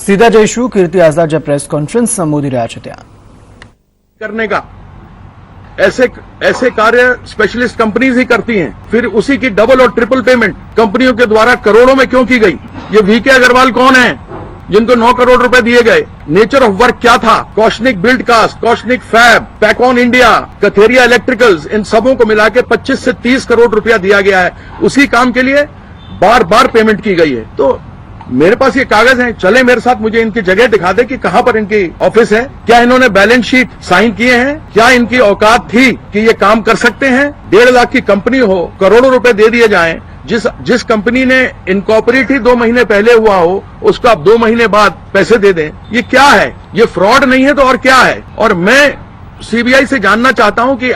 સીધા જઈશું કીર્તિ આઝાદ જે પ્રેસ કોન્ફરન્સ સંબોધી રહ્યા છે ત્યાં करने का ऐसे कार्य स्पेशलिस्ट कंपनीज ही करती हैं। फिर उसी की डबल और ट्रिपल पेमेंट कंपनियों के द्वारा करोड़ों में क्यों की गई? ये वीके अग्रवाल कौन है जिनको 9 करोड़ रुपए दिए गए? नेचर ऑफ वर्क क्या था? Kosnik build cast, Kosnik fab, Pacon India, Katheria electricals, इन सबों को मिला के 25 से 30 करोड़ रुपया दिया गया है। उसी काम के लिए बार बार पेमेंट की गई है। तो मेरे पास ये कागज हैं, चले मेरे साथ, मुझे इनकी जगह दिखा दे कि कहां पर इनकी ऑफिस है, क्या इन्होंने बैलेंस शीट साइन किए हैं, क्या इनकी औकात थी कि ये काम कर सकते हैं? 1.5 लाख की कंपनी हो, करोड़ों रुपए दे दिए जाएं, जिस कंपनी ने इनकॉर्पोरेट ही 2 महीने पहले हुआ हो उसको आप 2 महीने बाद पैसे दे दें, ये क्या है? ये फ्रॉड नहीं है तो और क्या है? और मैं सीबीआई से जानना चाहता हूं कि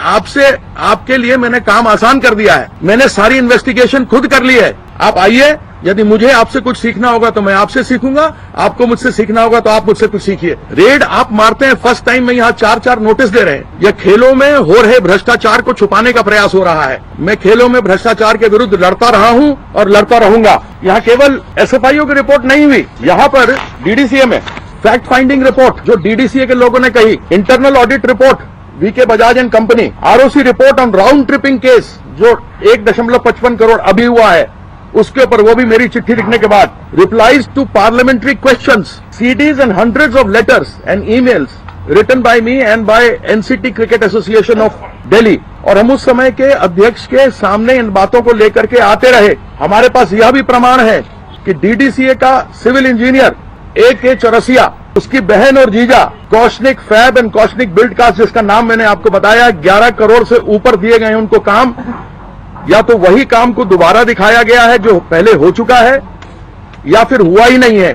आपके लिए मैंने काम आसान कर दिया है, मैंने सारी इन्वेस्टिगेशन खुद कर ली है। आप आइए, यदि मुझे आपसे कुछ सीखना होगा तो मैं आपसे सीखूंगा, आपको मुझसे सीखना होगा तो आप मुझसे कुछ सीखिए। रेड आप मारते हैं, फर्स्ट टाइम में यहाँ 4-4 नोटिस दे रहे हैं। यह खेलों में हो रहे भ्रष्टाचार को छुपाने का प्रयास हो रहा है। मैं खेलों में भ्रष्टाचार के विरुद्ध लड़ता रहा हूँ और लड़ता रहूंगा। यहाँ केवल एसएफआईओ की रिपोर्ट नहीं हुई, यहाँ पर डीडीसीए में फैक्ट फाइंडिंग रिपोर्ट जो डीडीसीए के लोगों ने कही, internal audit report V K Bajaj and company, ROC report on round tripping case जो 1.55 करोड़ अभी हुआ है उसके ऊपर, वो भी मेरी चिट्ठी लिखने के बाद, replies to parliamentary questions, CDs and hundreds of letters and emails written by me and by NCT cricket association of Delhi. और हम उस समय के अध्यक्ष के सामने इन बातों को लेकर के आते रहे। हमारे पास यह भी प्रमाण है कि डीडीसीए का सिविल इंजीनियर AK चौरसिया, उसकी बहन और जीजा Kosnik fab and Kosnik build cast, जिसका नाम मैंने आपको बताया, 11 करोड़ से ऊपर दिए गए उनको काम, या तो वही काम को दोबारा दिखाया गया है जो पहले हो चुका है, या फिर हुआ ही नहीं है।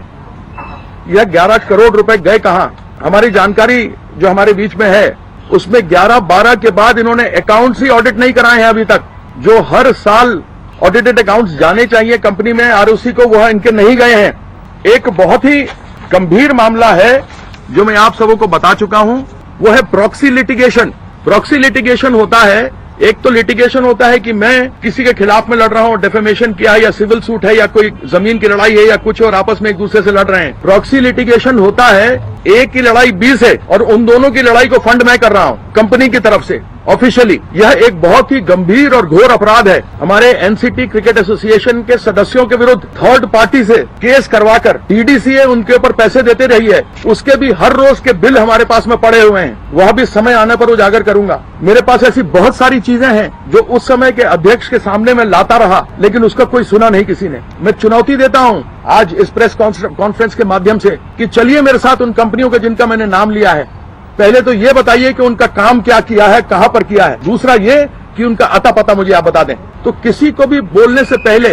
यह 11 करोड़ रुपए गए कहां? हमारी जानकारी जो हमारे बीच में है उसमें 11-12 के बाद इन्होंने अकाउंट्स ही ऑडिट नहीं कराए हैं अभी तक, जो हर साल ऑडिटेड अकाउंट्स जाने चाहिए कंपनी में आरओसी को, वह इनके नहीं गए हैं। एक बहुत ही गंभीर मामला है जो मैं आप सबों को बता चुका हूं, वो है प्रॉक्सी लिटिगेशन। प्रॉक्सी लिटिगेशन होता है, एक तो लिटिगेशन होता है कि मैं किसी के खिलाफ में लड़ रहा हूं, डेफेमेशन किया है या सिविल सूट है या कोई जमीन की लड़ाई है या कुछ, और आपस में एक दूसरे से लड़ रहे हैं। प्रॉक्सी लिटिगेशन होता है एक की लड़ाई 20 है और उन दोनों की लड़ाई को फंड मैं कर रहा हूं कंपनी की तरफ से ऑफिशियली। यह एक बहुत ही गंभीर और घोर अपराध है। हमारे एनसीटी क्रिकेट एसोसिएशन के सदस्यों के विरुद्ध थर्ड पार्टी से केस करवाकर डीडीसीए उनके ऊपर पैसे देते रही है, उसके भी हर रोज के बिल हमारे पास में पड़े हुए हैं, वह भी समय आने पर उजागर करूंगा। मेरे पास ऐसी बहुत सारी चीजें हैं जो उस समय के अध्यक्ष के सामने मैं लाता रहा, लेकिन उसका कोई सुना नहीं किसी ने। मैं चुनौती देता हूं आज इस प्रेस कॉन्फ्रेंस के माध्यम से कि चलिए मेरे साथ उन कंपनियों के जिनका मैंने नाम लिया है, पहले तो ये बताइए कि उनका काम क्या किया है, कहां पर किया है। दूसरा ये कि उनका अता पता मुझे आप बता दें। तो किसी को भी बोलने से पहले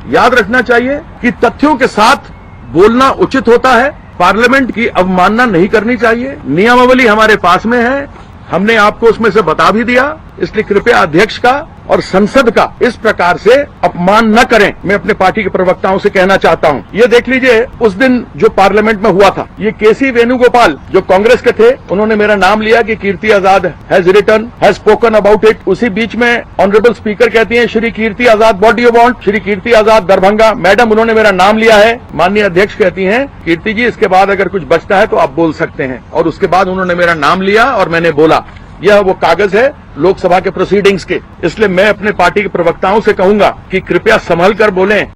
याद रखना चाहिए कि तथ्यों के साथ बोलना उचित होता है, पार्लियामेंट की अवमानना नहीं करनी चाहिए। नियमावली हमारे पास में है, हमने आपको उसमें से बता भी दिया, इसलिए कृपया अध्यक्ष का और संसद का इस प्रकार से अपमान न करें, मैं अपने पार्टी के प्रवक्ताओं से कहना चाहता हूं। ये देख लीजिए उस दिन जो पार्लियामेंट में हुआ था, ये केसी वेणुगोपाल जो कांग्रेस के थे, उन्होंने मेरा नाम लिया कि Kirti Azad has written, has spoken about it. उसी बीच में ऑनरेबल स्पीकर कहती हैं Shri Kirti Azad what do you want, Shri Kirti Azad Darbhanga madam, उन्होंने मेरा नाम लिया है। माननीय अध्यक्ष कहती हैं कीर्ति जी इसके बाद अगर कुछ बचता है तो आप बोल सकते हैं, और उसके बाद उन्होंने मेरा नाम लिया और मैंने बोला। यह वो कागज है लोकसभा के प्रोसीडिंग्स के, इसलिए मैं अपने पार्टी के प्रवक्ताओं से कहूंगा कि कृपया संभल कर बोलें।